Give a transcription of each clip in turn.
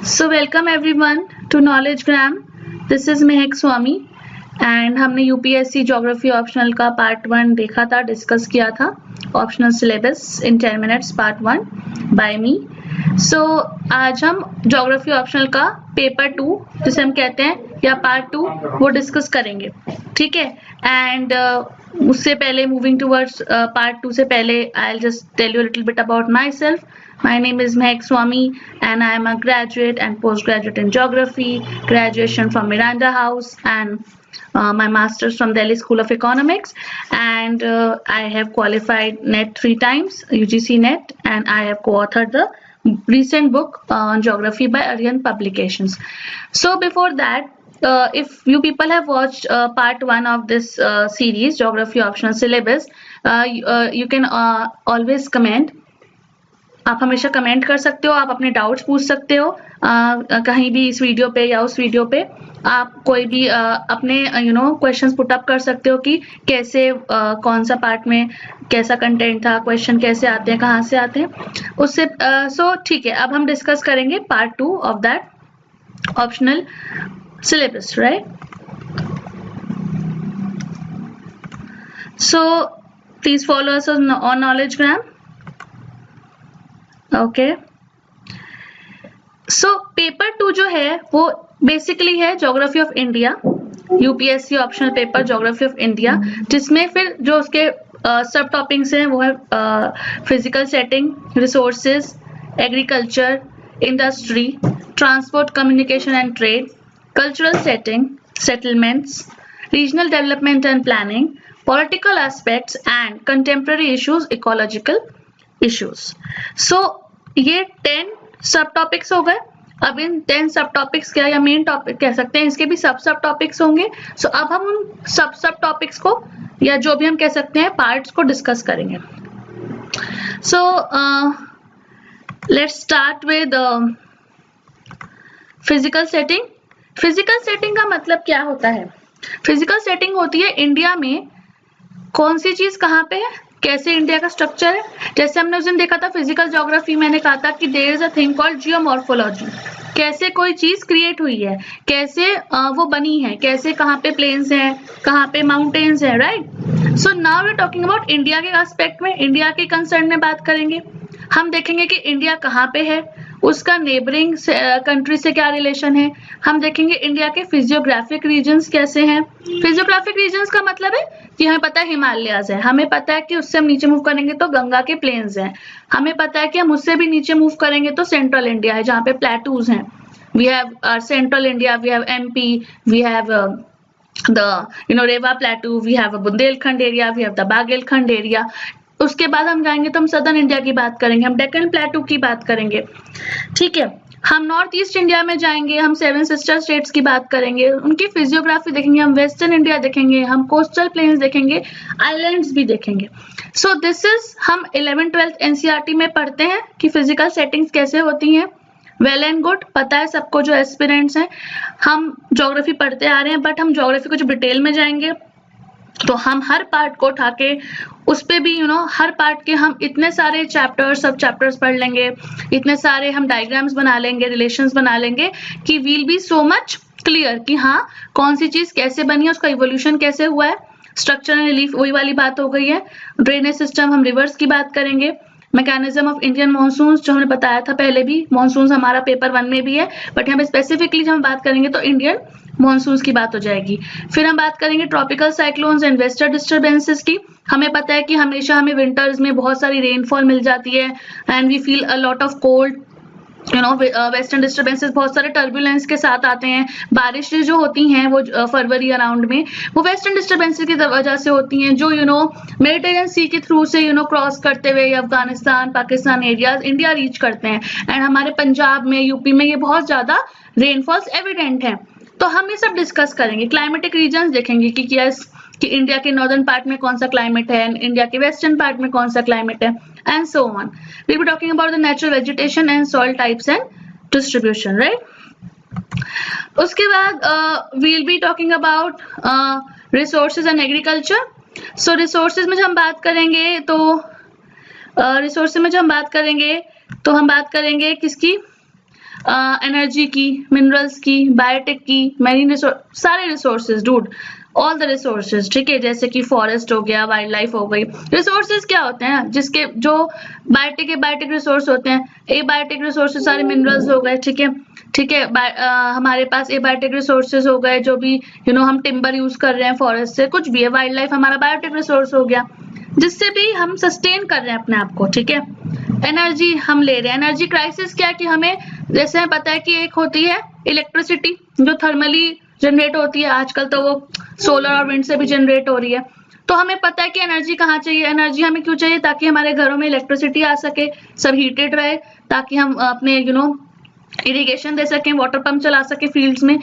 So welcome everyone to Knowledgegram. This is Mehak Swami and हमने UPSC geography optional का part 1 देखा था, discuss किया था. Optional syllabus in 10 minutes part 1 by me. So आज हम ज्योग्राफी ऑप्शनल का पेपर 2 जिसे हम कहते हैं या पार्ट 2 वो डिस्कस करेंगे. ठीक है. एंड उससे पहले मूविंग टूवर्ड्स पार्ट 2 से पहले I will just tell you little bit about myself. My name is Mehak Swami and I am a graduate and postgraduate in geography, graduation from Miranda House and my master's from Delhi School of Economics, and I have qualified NET 3 times, UGC NET, and I have co-authored the recent book on geography by Aryan Publications. So before that, if you people have watched part 1 of this series, geography optional syllabus, you can always comment. आप हमेशा comment कर सकते हो, आप अपने doubts पूछ सकते हो कहीं भी इस वीडियो पे या उस वीडियो पे. आप कोई भी अपने क्वेश्चंस पुट अप कर सकते हो कि कैसे कौन सा पार्ट में कैसा कंटेंट था, क्वेश्चन कैसे आते हैं, कहाँ से आते हैं उससे. सो ठीक है, अब हम डिस्कस करेंगे part 2 of that optional syllabus, right. So please follow us on Knowledgegram. Okay. So paper 2 जो है वो बेसिकली है geography of India, UPSC optional paper geography of India, जिसमें फिर जो उसके सब टॉपिक्स हैं वो है physical setting, resources, agriculture, industry, transport, communication and trade, cultural setting, settlements, regional development and planning, political aspects and contemporary issues, ecological issues. So ये 10 सब टॉपिक्स हो गए. अब इन 10 सब टॉपिक्स क्या या मेन टॉपिक कह सकते हैं, इसके भी सब टॉपिक्स होंगे. सो अब हम उन सब टॉपिक्स को या जो भी हम कह सकते हैं पार्ट्स को डिस्कस करेंगे. So let's start with physical setting. Physical setting का मतलब क्या होता है? फिजिकल सेटिंग होती है इंडिया में कौन सी चीज कहाँ पे है, कैसे इंडिया का स्ट्रक्चर है. जैसे हमने उस दिन देखा था फिजिकल ज्योग्राफी, मैंने कहा था कि there is a thing called geomorphology. कैसे कोई चीज क्रिएट हुई है, कैसे वो बनी है, कैसे कहाँ पे प्लेन्स हैं, कहाँ पे माउंटेन्स हैं, right. So now we are talking about India के एस्पेक्ट में, इंडिया के कंसर्न में बात करेंगे. हम देखेंगे कि इंडिया कहाँ पे है, उसका नेबरिंग कंट्री से क्या रिलेशन है. हम देखेंगे इंडिया के फिजियोग्राफिक रीजन्स कैसे हैं. फिजियोग्राफिक रीजन्स का मतलब है कि हमें पता है हिमालयाज है, हमें पता है कि उससे हम नीचे मूव करेंगे तो गंगा के प्लेन्स हैं, हमें पता है कि हम उससे भी नीचे मूव करेंगे तो सेंट्रल इंडिया है जहाँ पे प्लेटूज हैं. We have central India, we have MP, we have the Rewa plateau, we have Bundelkhand area, we have the Baghelkhand area. उसके बाद हम जाएंगे तो हम सदर्न इंडिया की बात करेंगे, हम डेक्कन प्लेटू की बात करेंगे. ठीक है. हम नॉर्थ ईस्ट इंडिया में जाएंगे, हम 7 सिस्टर स्टेट्स की बात करेंगे, उनकी फिजियोग्राफी देखेंगे, हम वेस्टर्न इंडिया देखेंगे, हम कोस्टल प्लेन्स देखेंगे, आइलैंड्स भी देखेंगे. सो दिस इज हम 11th 12th एनसीईआरटी में पढ़ते हैं कि फिजिकल सेटिंग्स कैसे होती हैं. वेल एंड गुड, पता है सबको जो एस्पिरेंट्स हैं. हम ज्योग्राफी पढ़ते आ रहे हैं, बट हम ज्योग्राफी को जो डिटेल में जाएंगे तो हम हर पार्ट को उठा के उस पे भी हर पार्ट के हम इतने सारे चैप्टर्स, सब चैप्टर्स पढ़ लेंगे, इतने सारे हम डायग्राम्स बना लेंगे, रिलेशंस बना लेंगे कि we'll be so much clear कि हाँ कौन सी चीज कैसे बनी है, उसका इवोल्यूशन कैसे हुआ है. स्ट्रक्चर एंड रिलीफ वही वाली बात हो गई है. ड्रेनेज सिस्टम, हम रिवर्स की बात करेंगे. मैकेनिज्म ऑफ इंडियन मॉनसून्स जो हमने बताया था पहले भी, मॉनसून्स हमारा पेपर 1 में भी है, बट यहाँ पे स्पेसिफिकली जब हम बात करेंगे तो इंडियन मॉनसून्स की बात हो जाएगी. फिर हम बात करेंगे tropical cyclones and western disturbances की. हमें पता है कि हमेशा हमें विंटर्स में बहुत सारी रेनफॉल मिल जाती है and we feel a lot of cold. Western disturbances बहुत सारे टर्बुलेंस के साथ आते हैं. बारिश जो होती हैं वो फरवरी अराउंड में, वो वेस्टर्न डिस्टर्बेंसेस की वजह से होती हैं जो मेडिटेरियन सी के थ्रू से क्रॉस करते हुए Afghanistan, Pakistan areas India reach करते हैं. एंड हमारे पंजाब में, यूपी में ये बहुत ज्यादा रेनफॉल्स एविडेंट हैं. तो हम ये सब डिस्कस करेंगे. क्लाइमेटिक रीजन्स देखेंगे कि क्या कि इंडिया के नॉर्दर्न पार्ट में कौन सा क्लाइमेट है, इंडिया के वेस्टर्न पार्ट में कौन सा क्लाइमेट है, and so on. We will be talking about the natural vegetation and soil types and distribution, right. उसके बाद we will be talking about resources and agriculture. So resources में जब हम बात करेंगे तो हम बात करेंगे किसकी, एनर्जी की, मिनरल्स की, बायोटेक की, मैरीन रिसोर्स, सारे resources dude, all the resources, ठीक है, जैसे कि फॉरेस्ट हो गया, वाइल्ड लाइफ हो गई। रिसोर्सेज क्या होते हैं, जिसके जो बायोटिक रिसोर्स होते हैं, ए बायोटिक रिसोर्सेज सारे मिनरल्स हो गए, ठीक है, ठीक है, हमारे पास ए बायोटिक रिसोर्सेज हो गए, जो भी हम टिम्बर यूज कर रहे हैं फॉरेस्ट से, कुछ भी है, वाइल्ड लाइफ हमारा बायोटिक रिसोर्स हो गया, जिससे भी हम सस्टेन कर रहे हैं अपने आप को, ठीक है। एनर्जी हम ले रहे हैं, एनर्जी क्राइसिस क्या है कि हमें जैसे हमें पता है कि एक होती है इलेक्ट्रिसिटी जो थर्मली जनरेट होती है, आजकल तो वो सोलर और विंड से भी जनरेट हो रही है, तो हमें पता है कि एनर्जी कहाँ चाहिए, एनर्जी हमें क्यों चाहिए, ताकि हमारे घरों में इलेक्ट्रिसिटी आ सके, सब हीटेड रहे, ताकि हम अपने इरिगेशन दे सकें, वाटर पंप चला सके फील्ड्स में,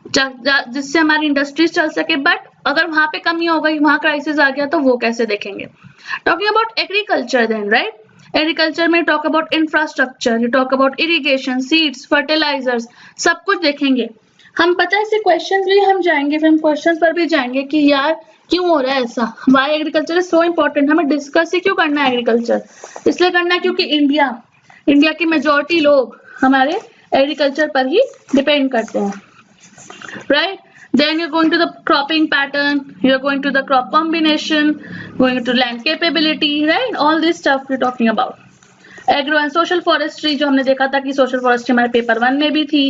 जिससे हमारी इंडस्ट्रीज चल सके। बट अगर वहां पे कमी हो गई, वहां क्राइसिस आ गया, तो वो कैसे देखेंगे। Talking about agriculture then, right, agriculture में talk about infrastructure, you talk about irrigation, seeds, fertilisers, सब कुछ देखेंगे हम। पता है ऐसे क्वेश्चंस भी हम जाएंगे, फिर हम क्वेश्चंस पर भी जाएंगे कि यार क्यों हो रहा है ऐसा, why agriculture is so important, हमें डिस्कस ही क्यों करना है एग्रीकल्चर, इसलिए करना है क्योंकि इंडिया की मेजॉरिटी लोग हमारे एग्रीकल्चर पर ही डिपेंड करते हैं, right. Then you're going to the cropping pattern, you're going to the crop combination, going to land capability, right, all this stuff we're talking about. Agro and social forestry, जो हमने देखा था कि social forestry हमारे paper 1 में भी थी,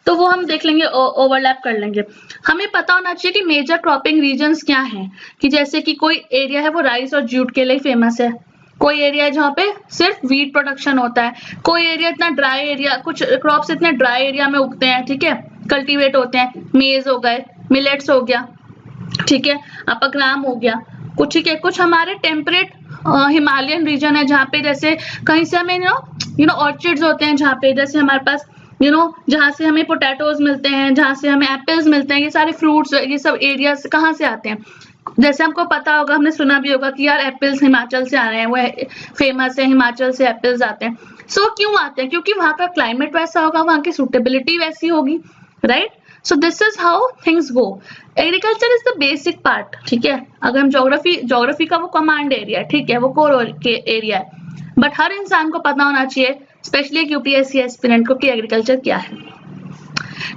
तो वो हम देख लेंगे, ओवरलैप कर लेंगे। हमें पता होना चाहिए कि मेजर क्रॉपिंग रीजन्स क्या हैं, कि जैसे कि कोई एरिया है वो राइस और जूट के लिए फेमस है, कोई एरिया है जहाँ पे सिर्फ वीट प्रोडक्शन होता है, कोई एरिया इतना ड्राई एरिया, कुछ क्रॉप्स इतने ड्राई एरिया में उगते हैं, ठीक है, कल्टीवेट होते हैं, मेज हो गए, मिलेट्स हो गया, ठीक है, अपग्राम हो गया कुछ, ठीक है, कुछ हमारे टेम्परेट हिमालयन रीजन है, जहाँ पे जैसे कहीं से हमें ऑर्चिड्स होते हैं, जहाँ पे जैसे हमारे पास जहाँ से हमें पोटैटोज मिलते हैं, जहाँ से हमें एप्पल्स मिलते हैं, ये सारे फ्रूट्स, ये सब एरियाज कहाँ से आते हैं। जैसे हमको पता होगा, हमने सुना भी होगा कि यार एप्पल्स हिमाचल से आ रहे हैं, वो फेमस है, हिमाचल से एप्पल्स आते हैं। सो क्यों आते हैं, क्योंकि वहाँ का क्लाइमेट वैसा होगा, वहाँ की सुटेबिलिटी वैसी होगी, right. So this is how things go. Agriculture is the basic part, ठीक है। अगर हम ज्योग्राफी का वो कमांड एरिया है, ठीक है, वो कोर एरिया है, बट हर इंसान को पता होना चाहिए, स्पेशली एक यूपीएससी एस्पिरेंट को, कि एग्रीकल्चर क्या है।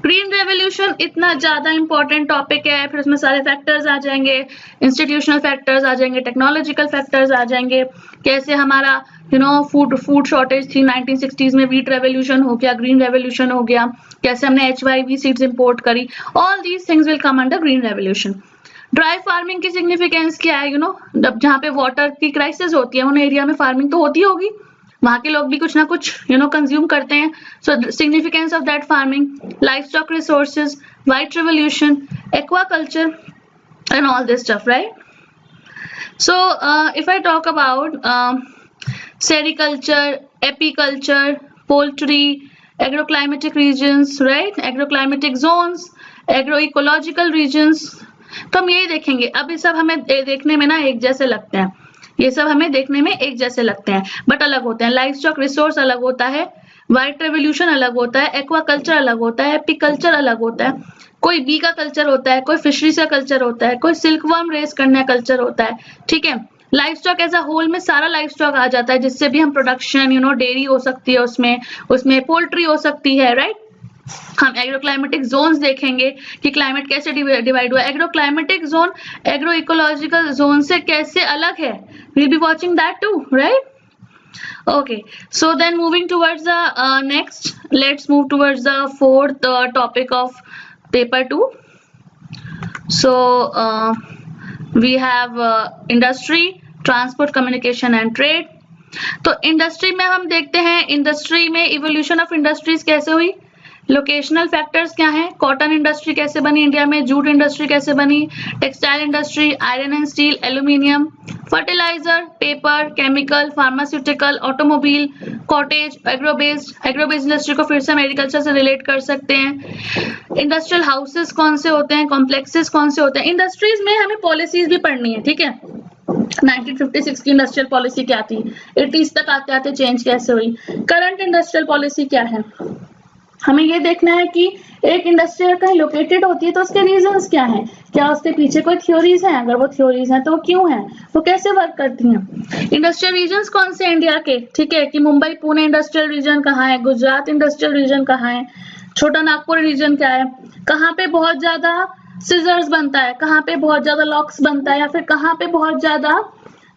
ग्रीन रेवोल्यूशन इतना ज्यादा इंपॉर्टेंट टॉपिक है, फिर उसमें सारे फैक्टर्स आ जाएंगे, इंस्टीट्यूशनल फैक्टर्स आ जाएंगे, टेक्नोलॉजिकल फैक्टर्स आ जाएंगे, कैसे हमारा फूड शॉर्टेज थी 1960s में, व्हीट रेवोल्यूशन हो गया, ग्रीन रेवोल्यूशन हो गया, कैसे हमने HYV सीड्स इंपोर्ट करी, all these things will come under green revolution. Dry farming की सिग्निफिकेंस क्या है, जहाँ पे वाटर की क्राइसिस होती है, उन एरिया में फार्मिंग तो होती होगी, वहां के लोग भी कुछ ना कुछ कंज्यूम करते हैं, so significance of that farming, livestock resources, white revolution, aquaculture and all this stuff, right. So if I talk about sericulture, apiculture, poultry, agroclimatic regions, right, agroclimatic zones, agro ecological regions, तो हम यही देखेंगे। अब ये सब हमें देखने में ना एक जैसे लगते हैं, ये सब हमें देखने में एक जैसे लगते हैं, बट अलग होते हैं। लाइफ स्टॉक रिसोर्स अलग होता है, व्हाइट रेवोल्यूशन अलग होता है, एक्वाकल्चर अलग होता है, एपीकल्चर अलग होता है, कोई बी का कल्चर होता है, कोई फिशरीज का कल्चर होता है, कोई सिल्कवर्म रेस करने का कल्चर होता है, ठीक है। Life stock as a whole में सारा लाइफ स्टॉक आ जाता है, जिससे भी हम प्रोडक्शन डेयरी हो सकती है, उसमें पोल्ट्री हो सकती है, राइट। हम एग्रोक्लाइमेटिक जोन्स देखेंगे कि क्लाइमेट कैसे डिवाइड हुआ, agroclimatic zone agro ecological zone से कैसे अलग है, we'll be watching that too, right? Okay, so then moving towards the next, let's move towards the fourth topic of paper 2. So we have industry, transport, communication and trade. तो industry में हम देखते हैं, industry में evolution of industries कैसे हुई, locational factors क्या हैं, कॉटन इंडस्ट्री कैसे बनी इंडिया में, जूट इंडस्ट्री कैसे बनी, textile industry, iron and steel, aluminium, fertiliser, paper, chemical, pharmaceutical, automobile, cottage, agrobased industry को फिर से हम एग्रीकल्चर से रिलेट कर सकते हैं। इंडस्ट्रियल हाउसेस कौन से होते हैं, कॉम्प्लेक्सेस कौन से होते हैं। इंडस्ट्रीज में हमें पॉलिसीज भी पढ़नी है, ठीक है। 1956 की इंडस्ट्रियल पॉलिसी क्या थी, 80s तक आते आते चेंज कैसे हुई, करंट इंडस्ट्रियल पॉलिसी क्या है, हमें ये देखना है कि एक इंडस्ट्री अगर कहीं लोकेटेड होती है तो उसके रीजंस क्या हैं, क्या उसके पीछे कोई थ्योरीज हैं, अगर वो थ्योरीज हैं तो वो क्यों हैं, वो कैसे वर्क करती हैं। इंडस्ट्रियल रीजन्स कौन से इंडिया के, ठीक है, कि मुंबई पुणे इंडस्ट्रियल रीजन कहाँ है, गुजरात इंडस्ट्रियल रीजन कहाँ है, छोटा नागपुर रीजन क्या है, कहाँ पे बहुत ज्यादा सीजर्स बनता है, कहाँ पे बहुत ज्यादा लॉक्स बनता है, या फिर कहाँ पे बहुत ज्यादा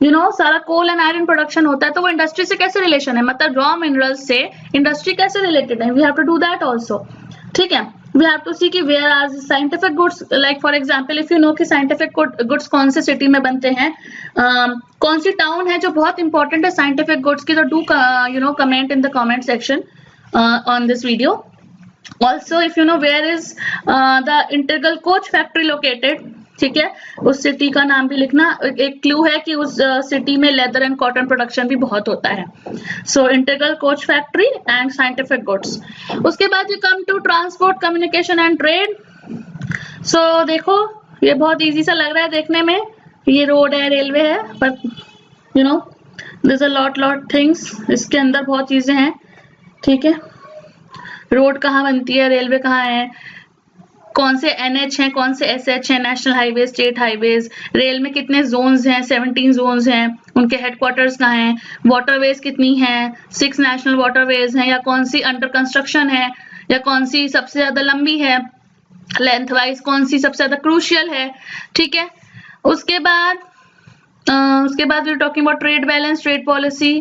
सारा कोल एंड आयरन प्रोडक्शन होता है, तो वो इंडस्ट्री से कैसे रिलेशन है, मतलब रॉ मिनरल्स से इंडस्ट्री कैसे रिलेटेड है, we have to do that also, ठीक है। वी हैव टू सी कि where are scientific goods, like for example if you know कि साइंटिफिक गुड्स कौन से सिटी में बनते हैं, कौन सी टाउन है जो बहुत इंपॉर्टेंट है साइंटिफिक गुड्स की, तो do comment in the comment section on this video. Also, if you know where is the integral coach factory located, ठीक है, उस सिटी का नाम भी लिखना, एक क्लू है कि उस सिटी में लेदर एंड कॉटन प्रोडक्शन भी बहुत होता है। So integral coach factory and scientific goods. उसके बाद you come to transport, communication and trade. So देखो ये बहुत इजी सा लग रहा है देखने में, ये रोड है, रेलवे है, पर दिस अ लॉट थिंग्स, इसके अंदर बहुत चीजें हैं, ठीक है। रोड कहाँ बनती है, रेलवे कहाँ है, कौन से NH हैं, कौन से SH हैं, national highway, state highways, rail में कितने जोन्स हैं, 17 जोन्स हैं, उनके हेडक्वार्टर्स कहाँ हैं, वाटरवेज कितनी हैं, 6 नेशनल वाटरवेज हैं, या कौन सी अंडर कंस्ट्रक्शन है, या कौन सी सबसे ज्यादा लंबी है, लेंथ वाइज कौन सी सबसे ज्यादा क्रूशियल है, ठीक है। उसके बाद we talking about trade balance, trade policy,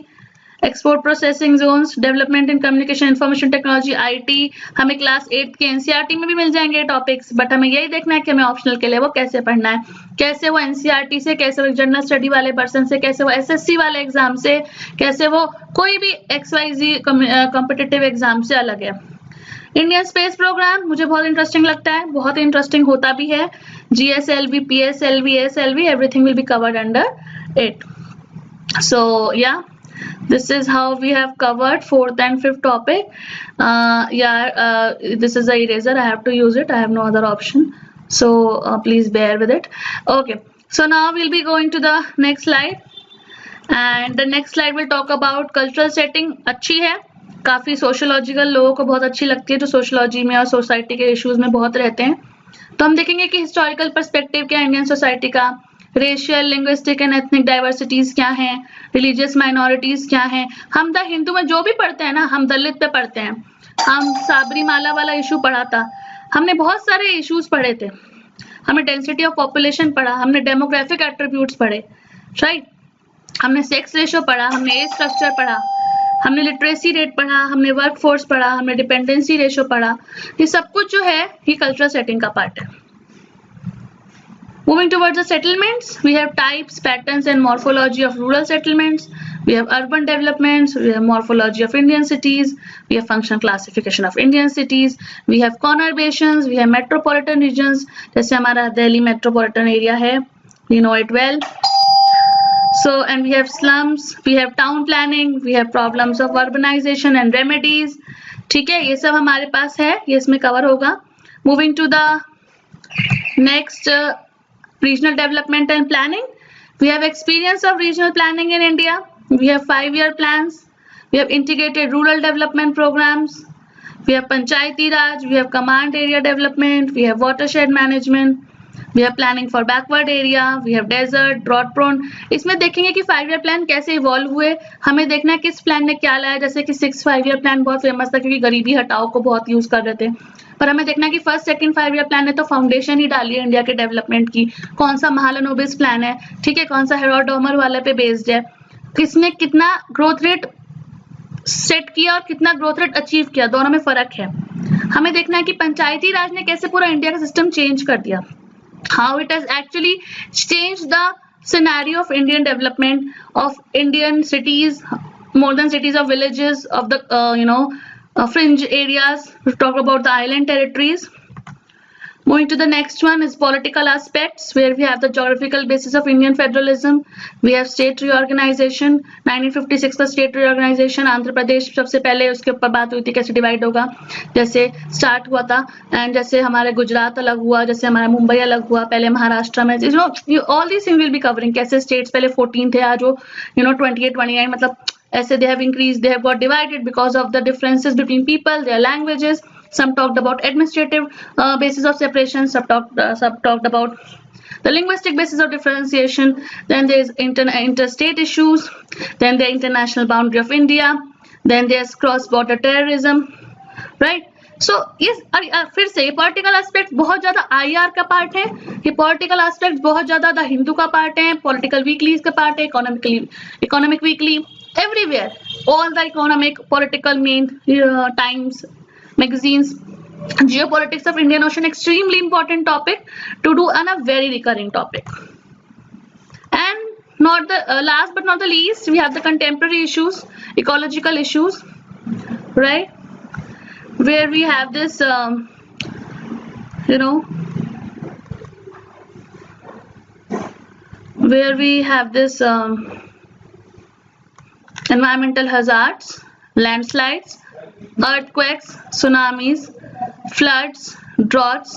export processing zones, development in communication information technology, IT, हमें क्लास 8 के NCERT में भी मिल जाएंगे टॉपिक्स, बट हमें यही देखना है कि हमें ऑप्शनल के लिए वो कैसे पढ़ना है, कैसे वो NCERT से, कैसे वो जनरल स्टडी वाले पर्सन से, कैसे वो SSC वाले एग्जाम से, कैसे वो कोई भी XYZ कॉम्पिटिटिव एग्जाम से अलग है। इंडियन स्पेस प्रोग्राम मुझे बहुत इंटरेस्टिंग लगता है, बहुत इंटरेस्टिंग होता भी है, GSLV, PSLV, ASLV, everything will be covered under it. So yeah, this is how we have covered 4th and 5th topic. This is the eraser, I have to use it, I have no other option, so please bear with it. Okay, so now we'll be going to the next slide, and the next slide will talk about cultural setting। अच्छी है, काफी sociological, लोगों को बहुत अच्छी लगती है, जो सोशियोलॉजी में और सोसाइटी के इश्यूज में बहुत रहते हैं। तो हम देखेंगे कि हिस्टोरिकल पर्सपेक्टिव क्या है इंडियन सोसाइटी का, racial, linguistic and ethnic diversities क्या हैं, रिलीजियस माइनॉरिटीज क्या हैं। हम द हिंदू में जो भी पढ़ते हैं ना, हम दलित पे पढ़ते हैं, हम साबरीमाला वाला इशू पढ़ा था, हमने बहुत सारे इश्यूज पढ़े थे, हमने डेंसिटी ऑफ पॉपुलेशन पढ़ा, हमने डेमोग्राफिक एट्रीब्यूट्स पढ़े, राइट, हमने सेक्स रेशियो पढ़ा, हमने एज स्ट्रक्चर पढ़ा, हमने लिटरेसी रेट पढ़ा, हमने वर्क फोर्स पढ़ा, हमने डिपेंडेंसी रेशियो पढ़ा। ये सब कुछ जो है ये कल्चरल सेटिंग का पार्ट है। Moving towards the settlements, we have types, patterns and morphology of rural settlements, we have urban developments, we have morphology of Indian cities, we have functional classification of Indian cities, we have conurbations, we have metropolitan regions, जैसे हमारा Delhi metropolitan area है, we know it well. So, and we have slums, we have town planning, we have problems of urbanization and remedies, ठीक है, ये सब हमारे पास है, ये इसमें cover होगा। Moving to the next regional development and planning, we have experience of regional planning in India, we have 5-year plans, we have integrated rural development programs, we have panchayati raj, we have command area development, we have watershed management, we have planning for backward area, we have desert, drought prone। इसमें देखेंगे कि 5-year plan कैसे evolve हुए, हमें देखना है किस plan ने क्या लाया, जैसे कि 6 5-year plan बहुत फेमस था क्योंकि गरीबी हटाओ को बहुत यूज कर रहे थे, पर हमें देखना है कि फर्स्ट सेकंड 5-year प्लान ने तो फाउंडेशन ही डाली है इंडिया के डेवलपमेंट की। कौन सा महालनोबिस प्लान है, ठीक है, कौन सा हेरोड डॉमर वाले पे बेस्ड है, किसने कितना ग्रोथ रेट सेट किया और कितना ग्रोथ रेट अचीव किया, दोनों में फर्क है। हमें देखना है कि पंचायती राज ने कैसे पूरा इंडिया का सिस्टम चेंज कर दिया, how it has actually changed the scenario of Indian development, of Indian cities, more than cities, of villages, of the fringe areas. We talk about the island territories. Moving to the next one is political aspects, where we have the geographical basis of Indian federalism, we have state reorganization, 1956 का state reorganization, Andhra Pradesh सबसे पहले, उसके ऊपर बात हुई थी कैसे divide होगा, जैसे स्टार्ट हुआ था, एंड जैसे हमारे गुजरात अलग हुआ, जैसे हमारा मुंबई अलग हुआ, पहले महाराष्ट्र में, all these things will be covering, कैसे स्टेट्स पहले 14 थे, आज वो 28 29, मतलब ऐसे they have increased, they have got divided because of the differences between people, their languages, some talked about administrative basis of separation, some talked about the linguistic basis of differentiation, then there's interstate issues, then the international boundary of India, then there's cross-border terrorism, right? So इस फिर से political aspect बहुत ज्यादा IR का part है, ये political aspect बहुत ज्यादा द हिंदू का पार्ट है, पॉलिटिकल वीकलीज का पार्ट है, economic weekly, everywhere all the economic political main times magazines. Geopolitics of Indian Ocean, extremely important topic to do and a very recurring topic. And not the last but not the least, we have the contemporary issues, ecological issues, right? Where we have this, where we have this environmental hazards, landslides, earthquakes, tsunamis, floods, droughts,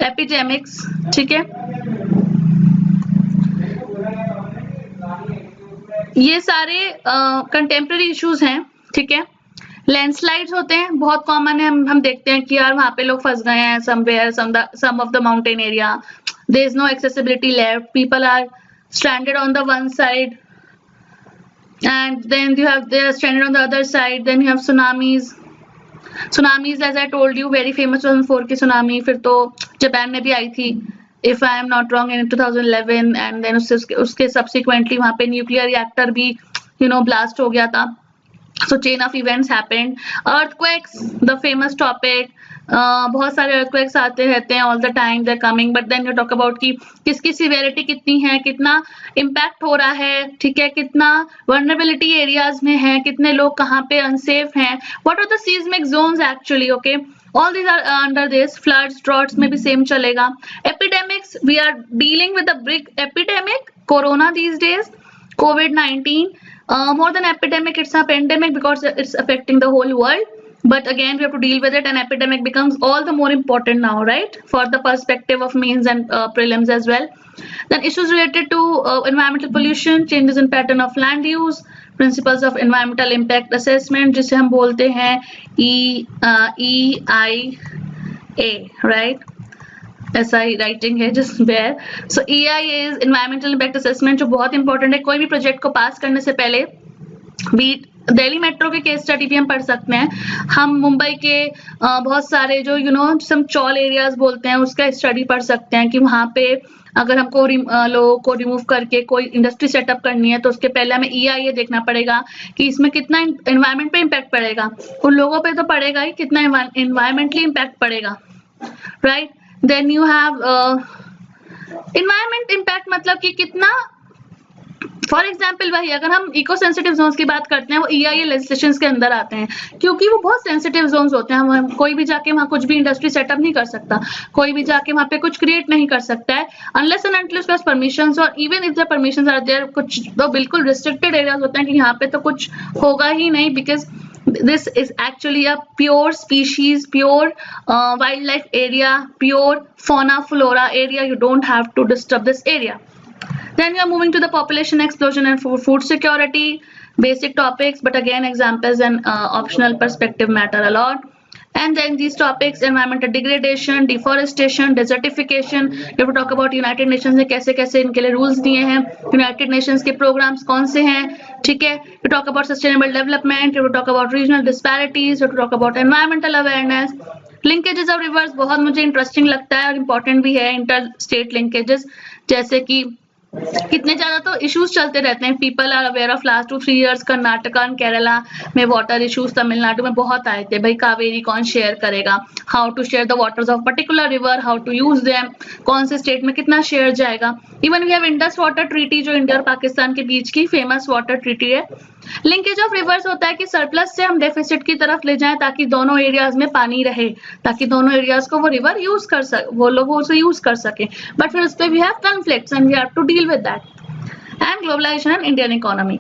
epidemics, ठीक है? ये सारे contemporary issues हैं, ठीक है? Landslides होते हैं, बहुत कॉमन है, हम देखते हैं कि यार वहां पे लोग फंस गए हैं somewhere, some of the mountain area, there is no accessibility left, people are stranded on the one side, and then they are stranded on the other side, then you have tsunamis, as I told you, very famous 2004 की tsunami, फिर तो Japan में भी आई थी, if I am not wrong, in 2011, and then उसके subsequently वहाँ पे nuclear reactor भी blast हो गया था. So chain of events happened. Earthquakes, the famous topic. बहुत सारे earthquakes आते रहते हैं all the time, they're coming. But then you talk about कि किसकी severity कितनी है, कितना impact हो रहा है, ठीक है, कितना vulnerability areas में है, कितने लोग कहाँ पे unsafe हैं. What are the seismic zones actually? Okay, all these are under this. Floods, droughts में भी same चलेगा. Epidemics, we are dealing with a big epidemic, corona these days, COVID-19. More than epidemic, it's a pandemic because it's affecting the whole world. But again, we have to deal with it, and epidemic becomes all the more important now, right? For the perspective of mains and prelims as well. Then issues related to environmental pollution, changes in pattern of land use, principles of environmental impact assessment, जिसे हम बोलते हैं EIA, right? ऐसा ही writing है, just bear. So EIA is environmental impact assessment, जो बहुत important है. कोई भी प्रोजेक्ट को पास करने से पहले भी दिल्ली मेट्रो के केस स्टडी भी हम पढ़ सकते हैं. हम मुंबई के बहुत सारे जो हम चॉल एरियाज बोलते हैं उसका स्टडी पढ़ सकते हैं कि वहाँ पे अगर हमको लोगों को रिमूव करके कोई इंडस्ट्री सेटअप करनी है तो उसके पहले हमें EIA देखना पड़ेगा कि इसमें कितना एनवायरमेंट पे इम्पैक्ट पड़ेगा. उन लोगों पे तो पड़ेगा ही, कितना एनवायरमेंटली इम्पैक्ट पड़ेगा, right? Then you have environment impact, मतलब कि कितना, फॉर एग्जाम्पल वही अगर हम इको सेंसिटिव जोन्स की बात करते हैं वो EIA लेजिस्लेशंस के अंदर आते हैं क्योंकि वो बहुत सेंसिटिव जोन्स होते हैं. हम कोई भी जाके वहाँ कुछ भी इंडस्ट्री सेटअप नहीं कर सकता, कोई भी जाके वहाँ पे कुछ क्रिएट नहीं कर सकता है अनलेस एंड अनटिल उसके पास परमिशंस, और even if the permissions are there, कुछ तो बिल्कुल रिस्ट्रिक्टेड एरियाज होते हैं कि यहाँ पे तो कुछ होगा ही नहीं, because this is actually a pure species, pure wildlife area, pure fauna flora area. You don't have to disturb this area. Then we are moving to the population explosion and food security, basic topics, but again examples and optional perspective matter a lot. And then these topics, environmental degradation, deforestation, desertification. You have to talk about United Nations ने कैसे कैसे इनके लिए rules दिए हैं, United Nations के programs कौन से हैं, ठीक है? You talk about sustainable development, you have to talk about regional disparities, you have to talk about environmental awareness. Linkages of rivers बहुत मुझे interesting लगता है और important भी है, interstate linkages, जैसे कि कितने ज्यादा तो इश्यूज चलते रहते हैं. People are aware of last 2-3 years Karnataka and Kerala में वाटर इश्यूज, तमिलनाडु में बहुत आए थे. भाई कावेरी कौन शेयर करेगा, how to share the waters of particular river, how to use them, कौन से स्टेट में कितना शेयर जाएगा. Even we have Indus water treaty जो इंडिया और पाकिस्तान के बीच की फेमस वाटर ट्रीटी है. लिंकेज ऑफ रिवर्स होता है कि सरप्लस से हम डेफिसिट की तरफ ले जाएं ताकि दोनों एरियाज में पानी रहे, ताकि दोनों एरियाज को वो रिवर यूज कर सके, वो लोग उसे यूज कर सके. बट फिर उस पर we have conflicts and we have to deal with that. And globalization and Indian economy.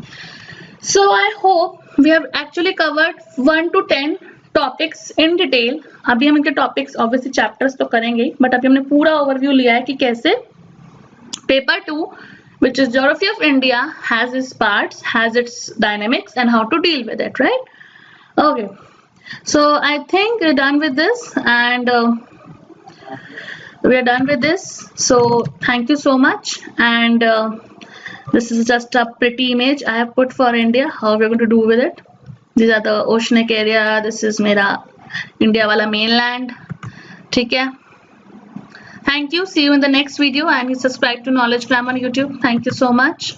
So I hope we have actually covered 1 to 10 topics in detail. अभी हम इनके topics obviously chapters तो करेंगे, but अभी हमने पूरा overview लिया है कि कैसे paper 2, which is geography of India, has its parts, has its dynamics and how to deal with it, right? Okay. So I think we're done with this, and we are done with this. So thank you so much. And this is just a pretty image I have put for India, how we're going to do with it. These are the oceanic area. This is मेरा India वाला mainland. ठीक है. Thank you. See you in the next video, and you subscribe to Knowledge Gram on YouTube. Thank you so much.